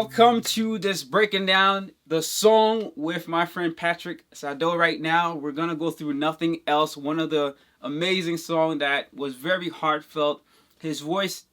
welcome to this breaking down the song with my friend Patrick Sado. Right now, we're gonna go through Nothing Else, one of the amazing songs that was very heartfelt. His voice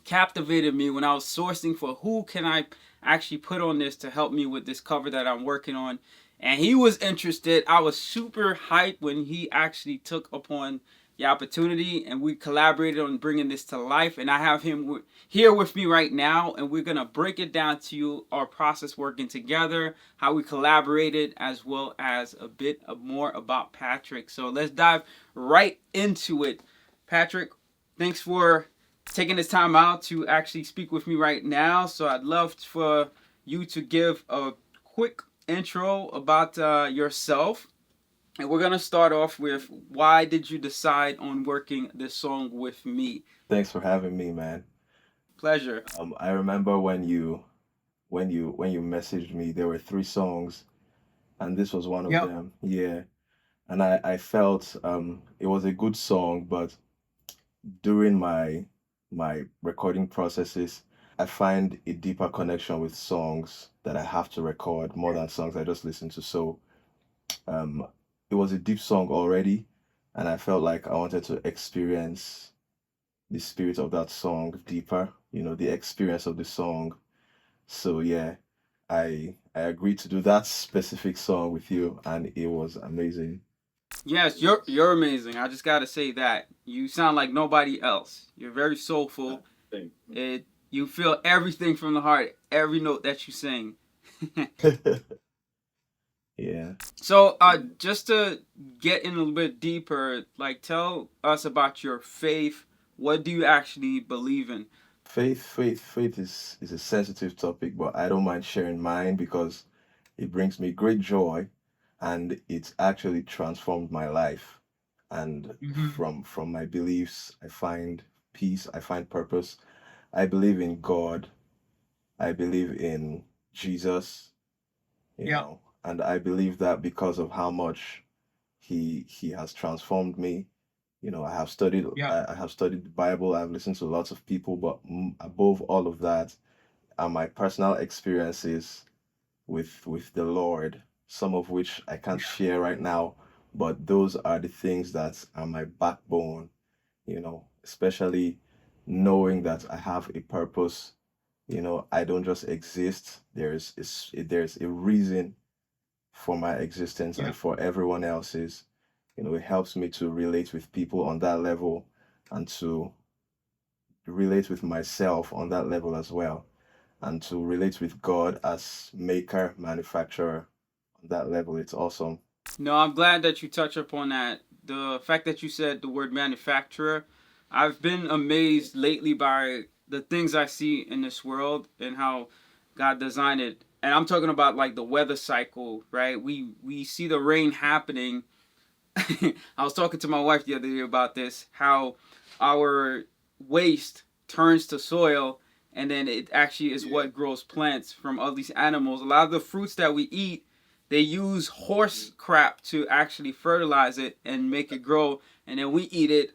captivated me when I was sourcing for who can I actually put on this to help me with this cover that I'm working on. And he was interested. I was super hyped when he actually took upon the opportunity and we collaborated on bringing this to life. And I have him here with me right now, and we're going to break it down to you, our process working together, how we collaborated, as well as a bit of more about Patrick. So let's dive right into it. Patrick, thanks for taking this time out to actually speak with me right now. So I'd love for you to give a quick intro about yourself. And we're going to start off with, why did you decide on working this song with me? Thanks for having me, man. Pleasure. I remember when you messaged me, there were three songs, and this was one of Yep. them. Yeah, and I felt it was a good song, but during my recording processes, I find a deeper connection with songs that I have to record more than songs I just listen to. So um, it was a deep song already, and I felt like I wanted to experience the spirit of that song deeper, the experience of the song. So yeah, I agreed to do that specific song with you, and it was amazing. Yes, you're amazing. I just gotta say that you sound like nobody else. You're very soulful. It You feel everything from the heart, every note that you sing. Yeah. So, just to get in a little bit deeper, like tell us about your faith. What do you actually believe in? Faith is a sensitive topic, but I don't mind sharing mine because it brings me great joy, and it's actually transformed my life. And Mm-hmm. from my beliefs, I find peace, I find purpose. I believe in God, I believe in Jesus, Yeah. and I believe that because of how much he has transformed me. Yeah. I have studied the Bible, I've listened to lots of people, but above all of that are my personal experiences with the Lord, some of which I can't share right now, but those are the things that are my backbone, especially knowing that I have a purpose. I don't just exist. There's a reason for my existence Yeah. and for everyone else's. It helps me to relate with people on that level and to relate with myself on that level as well, and to relate with God as maker, manufacturer on that level. It's awesome. No, I'm glad that you touch upon that. The fact that you said the word manufacturer, I've been amazed lately by the things I see in this world and how God designed it. And I'm talking about like the weather cycle, right? We see the rain happening. I was talking to my wife the other day about this, how our waste turns to soil, and then it actually is what grows plants from all these animals. A lot of the fruits that we eat, they use horse crap to actually fertilize it and make it grow, and then we eat it.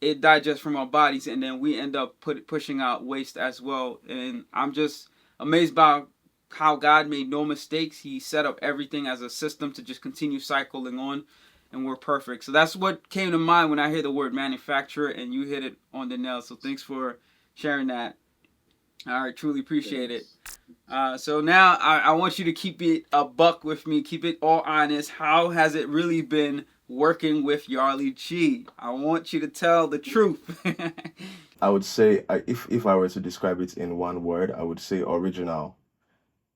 It digests from our bodies, and then we end up pushing out waste as well. And I'm just amazed by how God made no mistakes. He set up everything as a system to just continue cycling on, and we're perfect. So that's what came to mind when I hear the word manufacturer, and you hit it on the nail. So thanks for sharing that. All right, truly appreciate it. So now I want you to keep it a buck with me, keep it all honest. How has it really been working with Yarley G? I want you to tell the truth. I would say, if I were to describe it in one word, I would say original.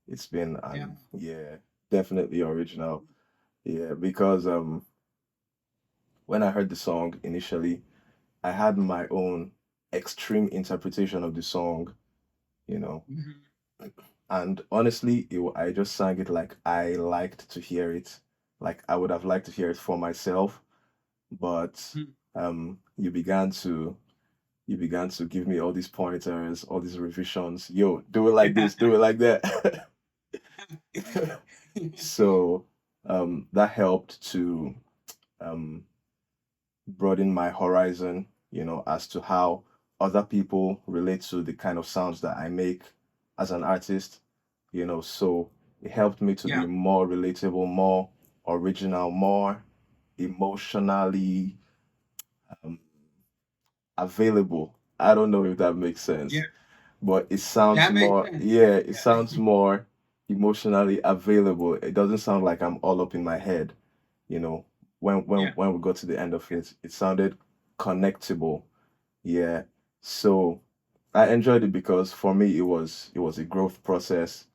It's been Yeah. yeah, definitely original. Yeah, because when I heard the song initially, I had my own extreme interpretation of the song, you know. Mm-hmm. And honestly, I just sang it like I liked to hear it. Like I would have liked to hear it for myself, but you began to give me all these pointers, all these revisions. Yo, do it like this, do it like that. So that helped to um broaden my horizon, as to how other people relate to the kind of sounds that I make as an artist. So it helped me to be Yeah. more relatable, more original, more emotionally um, available. I don't know if that makes Yeah. sense, but it sounds That makes more, sense. yeah, it Yeah. sounds more emotionally available. It doesn't sound like I'm all up in my head, you know. Yeah. When we got to the end of it, it sounded connectable. Yeah. So I enjoyed it because for me it was a growth process,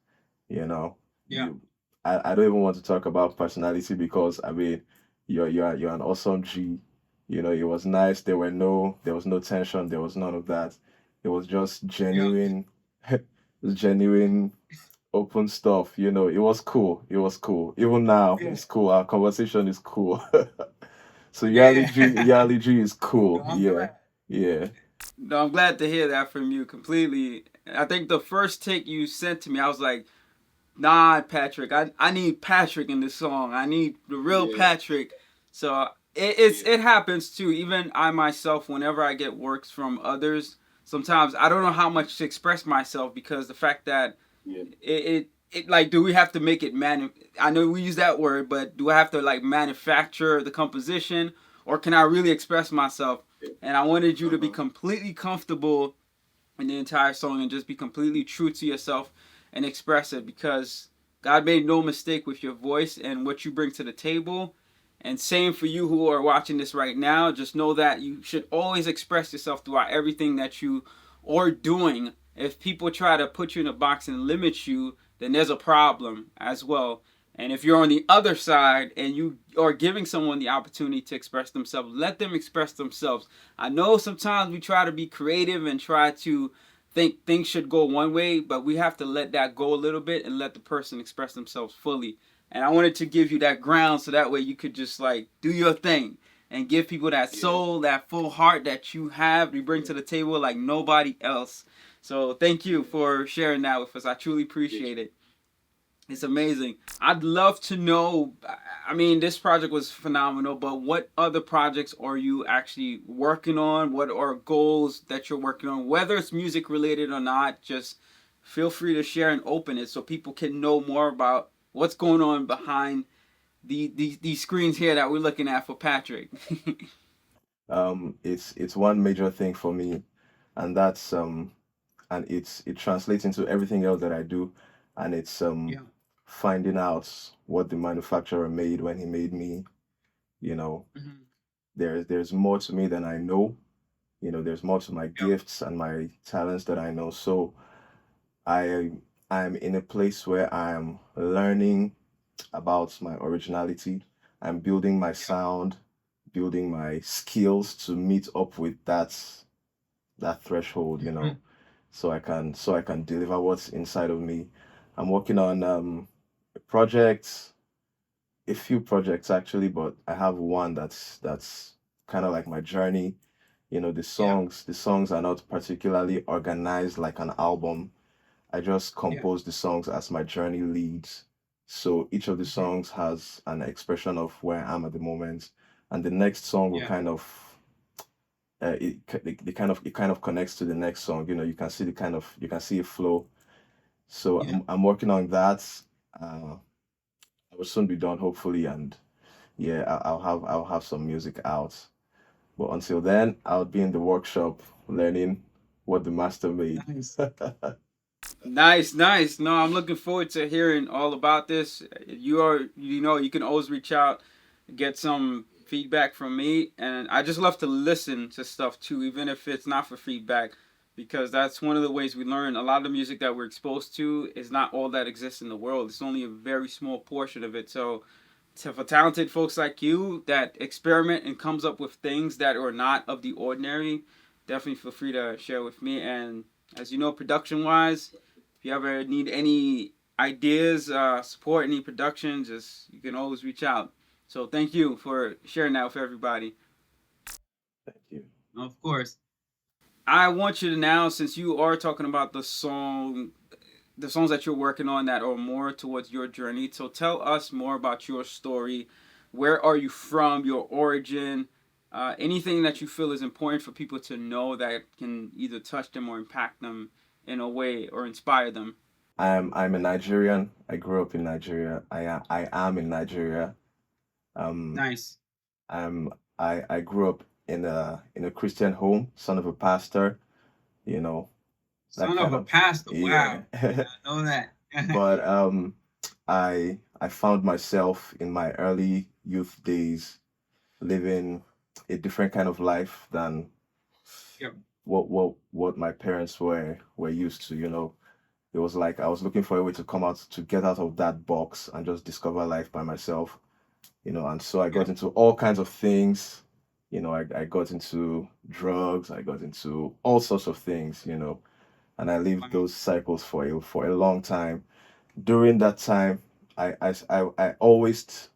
you know. Yeah. You I don't even want to talk about personality because I mean you're an awesome G. It was nice. There was no tension, there was none of that. It was just Yeah. genuine open stuff. It was cool. It was cool. Even now, Yeah. it's cool. Our conversation is cool. So Yeah. Yarley G is No, cool. I'm Yeah. glad. Yeah. No, I'm glad to hear that from you completely. I think the first take you sent to me, I was like, nah, Patrick. I need Patrick in this song. I need the real Yeah. Patrick. So it happens too. Even I myself, whenever I get works from others, sometimes I don't know how much to express myself because the fact that Yeah. it like, do we have to make it I know we use that word, but do I have to like manufacture the composition, or can I really express myself? And I wanted you to be completely comfortable in the entire song and just be completely true to yourself and express it, because God made no mistake with your voice and what you bring to the table. And same for you who are watching this right now. Just know that you should always express yourself throughout everything that you are doing. If people try to put you in a box and limit you, then there's a problem as well. And if you're on the other side and you are giving someone the opportunity to express themselves, let them express themselves. I know sometimes we try to be creative and try to think things should go one way, but we have to let that go a little bit and let the person express themselves fully. And I wanted to give you that ground so that way you could just like do your thing and give people that soul, that full heart that you have, you bring to the table like nobody else. So thank you for sharing that with us. I truly appreciate it. It's amazing. I'd love to know. I mean, this project was phenomenal, but what other projects are you actually working on? What are goals that you're working on? Whether it's music related or not, just feel free to share and open it so people can know more about what's going on behind these screens here that we're looking at for Patrick. It's one major thing for me, and that's and it translates into everything else that I do, and it's Yeah. finding out what the manufacturer made when he made me. You know, Mm-hmm. there's more to me than I know. There's more to my Yep. gifts and my talents that I know. So I I'm in a place where I'm learning about my originality. I'm building my Yep. sound, building my skills to meet up with that threshold, Mm-hmm. so I can deliver what's inside of me. I'm working on projects, a few projects actually, but I have one that's kind of like my journey. The Yeah. songs are not particularly organized like an album. I just Yeah. compose the songs as my journey leads. So each of the Mm-hmm. songs has an expression of where I am at the moment, and the next song will Yeah. kind of it kind of connects to the next song. You can see a flow. So Yeah. I'm working on that. I will soon be done, hopefully, and yeah, I'll have some music out. But until then, I'll be in the workshop learning what the master made. Nice. Nice, nice. No, I'm looking forward to hearing all about this. You can always reach out, get some feedback from me, and I just love to listen to stuff too, even if it's not for feedback, because that's one of the ways we learn. A lot of the music that we're exposed to is not all that exists in the world. It's only a very small portion of it. So for talented folks like you that experiment and comes up with things that are not of the ordinary, definitely feel free to share with me. And as you know, production wise, if you ever need any ideas, support any production, just you can always reach out. So thank you for sharing that with everybody. Thank you. Of course. I want you to now, since you are talking about the songs that you're working on that are more towards your journey. So tell us more about your story. Where are you from? Your origin? Anything that you feel is important for people to know that can either touch them or impact them in a way or inspire them. I'm a Nigerian. I grew up in Nigeria. I am in Nigeria. Um, Nice. I'm I grew up in a Christian home, son of a pastor, you know, that Son of kind a of, pastor. Wow. yeah. Did not know that. But I found myself in my early youth days living a different kind of life than Yep. what my parents were used to, you know. It was like I was looking for a way to come out to get out of that box and just discover life by myself, you know. And so I got Yep. into all kinds of things. You know, I got into drugs, I got into all sorts of things, you know, and I lived Wow. those cycles for a long time. During that time, I always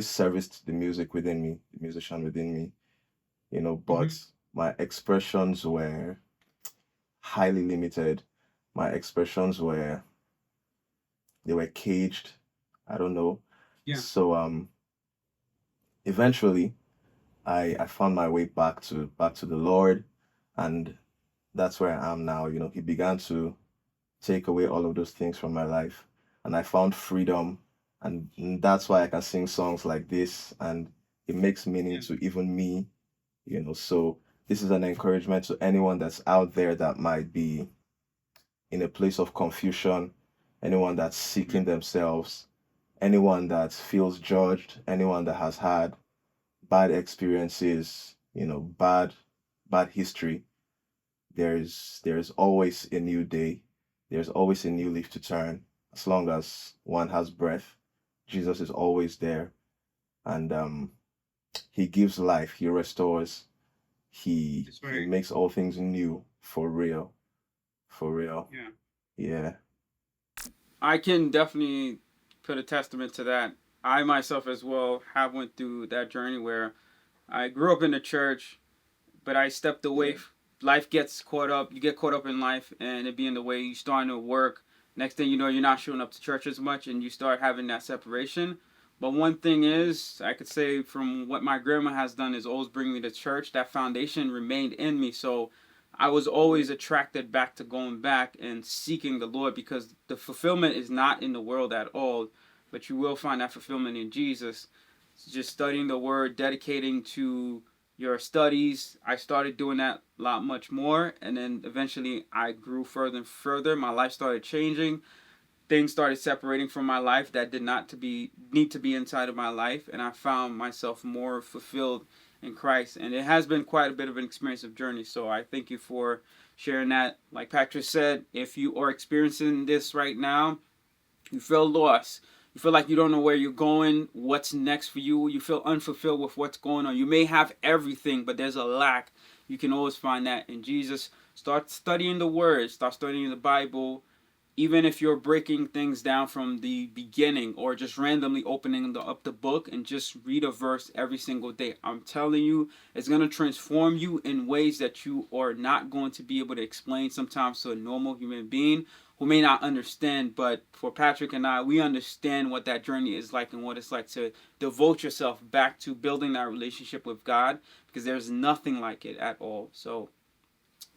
serviced the music within me, the musician within me, you know, but Hmm. my expressions were highly limited. My expressions were they were caged. I don't know. Yeah. So eventually I found my way back to the Lord, and that's where I am now. You know, he began to take away all of those things from my life, and I found freedom, and that's why I can sing songs like this, and it makes meaning Yeah. to even me, you know. So this is an encouragement to anyone that's out there that might be in a place of confusion, anyone that's seeking Mhm. themselves, anyone that feels judged, anyone that has had bad experiences, you know, bad history. There's always a new day. There's always a new leaf to turn. As long as one has breath, Jesus is always there, and he gives life. He restores. That's He right. makes all things new for real. For real. Yeah. Yeah. I can definitely put a testament to that. I myself as well have went through that journey where I grew up in the church, but I stepped away. Life gets caught up. You get caught up in life, and it being the way you starting to work. Next thing you know, you're not showing up to church as much, and you start having that separation. But one thing is, I could say from what my grandma has done is always bring me to church. That foundation remained in me, so I was always attracted back to going back and seeking the Lord because the fulfillment is not in the world at all, but you will find that fulfillment in Jesus. Just studying the Word, dedicating to your studies. I started doing that a lot much more, and then eventually I grew further and further. My life started changing. Things started separating from my life that did not to be need to be inside of my life, and I found myself more fulfilled in Christ. And it has been quite a bit of an experience of journey. So I thank you for sharing that. Like Patrick said, if you are experiencing this right now, you feel lost. You feel like you don't know where you're going, what's next for you. You feel unfulfilled with what's going on. You may have everything, but there's a lack. You can always find that in Jesus. Start studying the Word, start studying the Bible, even if you're breaking things down from the beginning or just randomly opening up the book and just read a verse every single day. I'm telling you, it's going to transform you in ways that you are not going to be able to explain sometimes to a normal human being who may not understand. But for Patrick and I, we understand what that journey is like and what it's like to devote yourself back to building that relationship with God because there's nothing like it at all. So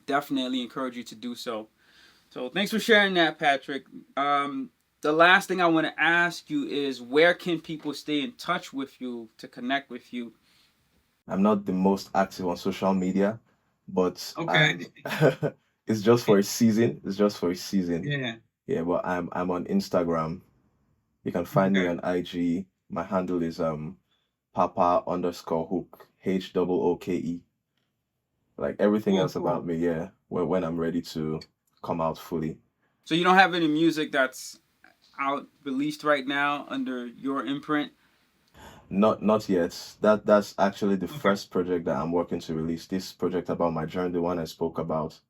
definitely encourage you to do so. So thanks for sharing that, Patrick. The last thing I want to ask you is where can people stay in touch with you to connect with you? I'm not the most active on social media, but Okay. I'm it's just for a season. It's just for a season. Yeah. Yeah, but I'm on Instagram. You can find me Okay. on IG. My handle is Papa underscore hook HOOKE. Like everything Cool. else about Cool. me, yeah. When I'm ready to come out fully. So you don't have any music that's out released right now under your imprint? Not yet. That's actually the Okay. first project that I'm working to release. This project about my journey, the one I spoke about.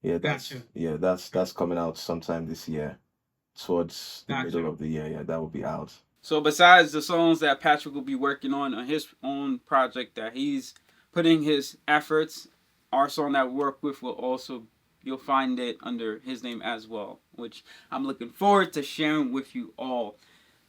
Gotcha. That's coming out sometime this year, towards the middle Gotcha. of the year. Yeah, that will be out. So besides the songs that Patrick will be working on his own project that he's putting his efforts, our song that we work with will also you'll find it under his name as well, which I'm looking forward to sharing with you all.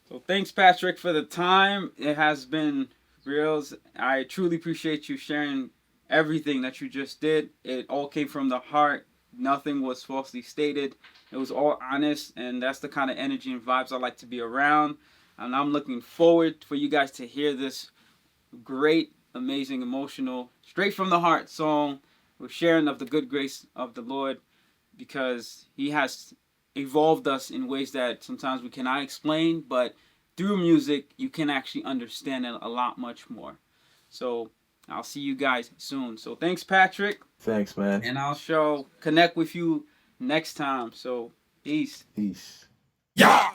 So thanks Patrick for the time. It has been real. I truly appreciate you sharing everything that you just did. It all came from the heart. Nothing was falsely stated. It was all honest, and that's the kind of energy and vibes I like to be around. And I'm looking forward for you guys to hear this great, amazing, emotional, straight from the heart song. We're sharing of the good grace of the Lord because He has evolved us in ways that sometimes we cannot explain, but through music, you can actually understand it a lot much more. So I'll see you guys soon. So thanks, Patrick. Thanks, man. And I'll connect with you next time. So peace. Peace. Yeah.